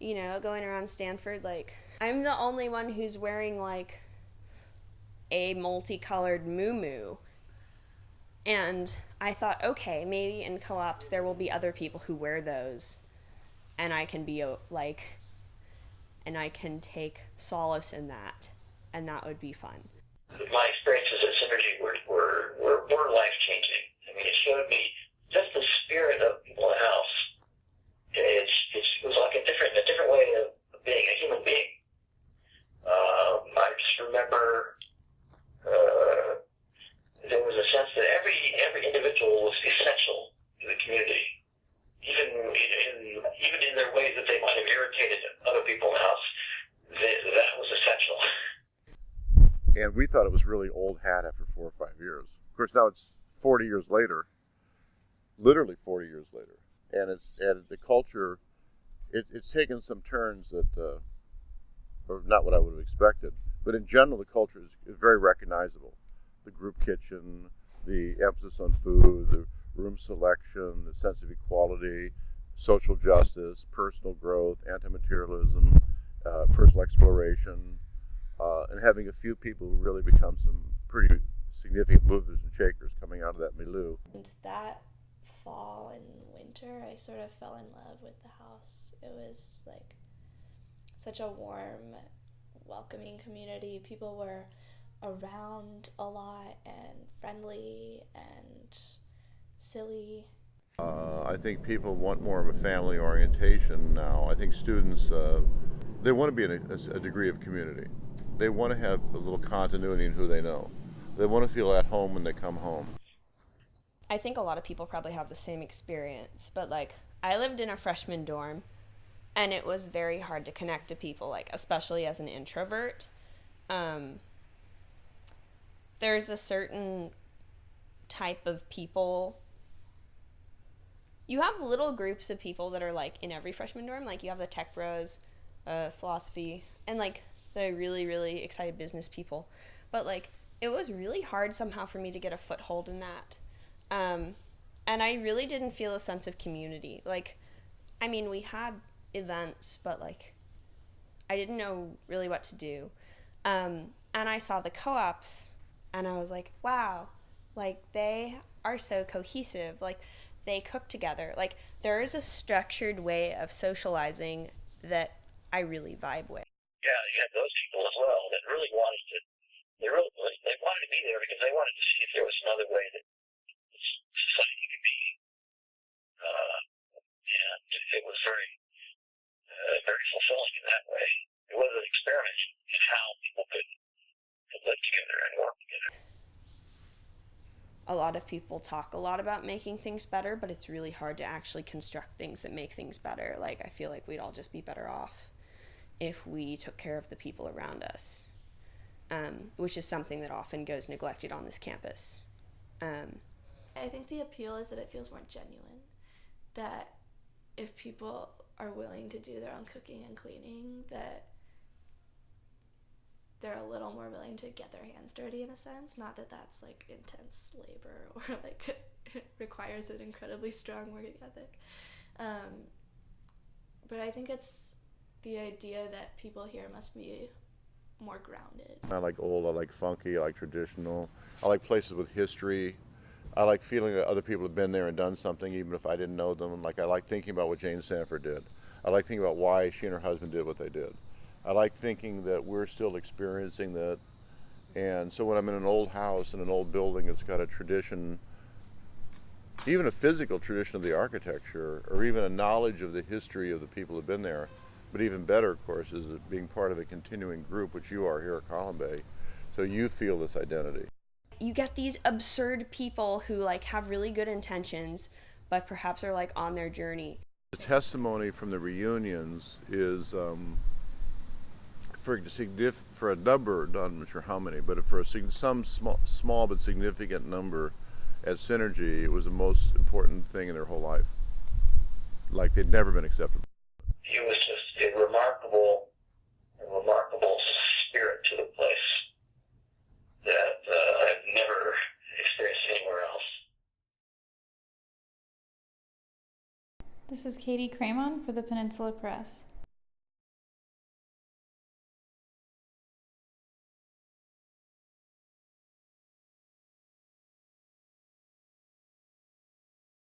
going around Stanford, like, I'm the only one who's wearing, like, a multicolored muumuu. And I thought, okay, maybe in co-ops there will be other people who wear those, and I can be, like, and I can take solace in that, and that would be fun. My experiences at Synergy were life-changing. I mean, it showed me just the spirit of people in the house. It was like a different way of being a human being. I just remember there was a sense that every individual was essential to the community, even in their ways that they might have irritated other people in the house. That was essential. And we thought it was really old hat after 4 or 5 years. Of course, now it's 40 years later, literally 40 years later, and the culture, it's taken some turns that are not what I would have expected. But in general, the culture is very recognizable. The group kitchen, the emphasis on food, the room selection, the sense of equality, social justice, personal growth, anti-materialism, personal exploration, and having a few people who really become some pretty significant movers and shakers coming out of that milieu. And that fall and winter, I sort of fell in love with the house. It was like such a warm, welcoming community. People were around a lot and friendly and silly. I think people want more of a family orientation now. I think students, they want to be in a degree of community. They want to have a little continuity in who they know. They want to feel at home when they come home. I think a lot of people probably have the same experience, but, like, I lived in a freshman dorm, and it was very hard to connect to people, like, especially as an introvert. There's a certain type of people. You have little groups of people that are, like, in every freshman dorm. Like, you have the tech bros, philosophy, and, like, the really, really excited business people. But, like, it was really hard somehow for me to get a foothold in that. And I really didn't feel a sense of community. Like, I mean, we had events, but, like, I didn't know really what to do. And I saw the co-ops, and I was like, wow, like, they are so cohesive. Like, they cook together. Like, there is a structured way of socializing that I really vibe with. Yeah, you had those people as well that really wanted to. They wanted to be there because they wanted to see if there was another way that society could be, and it was very fulfilling in that way. It was an experiment in how people could live together and work together. A lot of people talk a lot about making things better, but it's really hard to actually construct things that make things better. Like, I feel like we'd all just be better off if we took care of the people around us, which is something that often goes neglected on this campus. I think the appeal is that it feels more genuine, that if people are willing to do their own cooking and cleaning, that they're a little more willing to get their hands dirty in a sense. Not that that's, like, intense labor or, like, requires an incredibly strong work ethic. But I think it's the idea that people here must be more grounded. I like old, I like funky, I like traditional. I like places with history. I like feeling that other people have been there and done something, even if I didn't know them. Like, I like thinking about what Jane Stanford did. I like thinking about why she and her husband did what they did. I like thinking that we're still experiencing that. And so when I'm in an old house, in an old building, it's got a tradition, even a physical tradition of the architecture, or even a knowledge of the history of the people who've been there. But even better, of course, is being part of a continuing group, which you are here at Column Bay. So you feel this identity. You get these absurd people who, like, have really good intentions, but perhaps are, like, on their journey. The testimony from the reunions is for a number, I'm not sure how many, but for some small but significant number at Synergy, it was the most important thing in their whole life. Like, they'd never been accepted. It was just a remarkable spirit to the place that I've never experienced anywhere else. This is Katie Cramon for the Peninsula Press.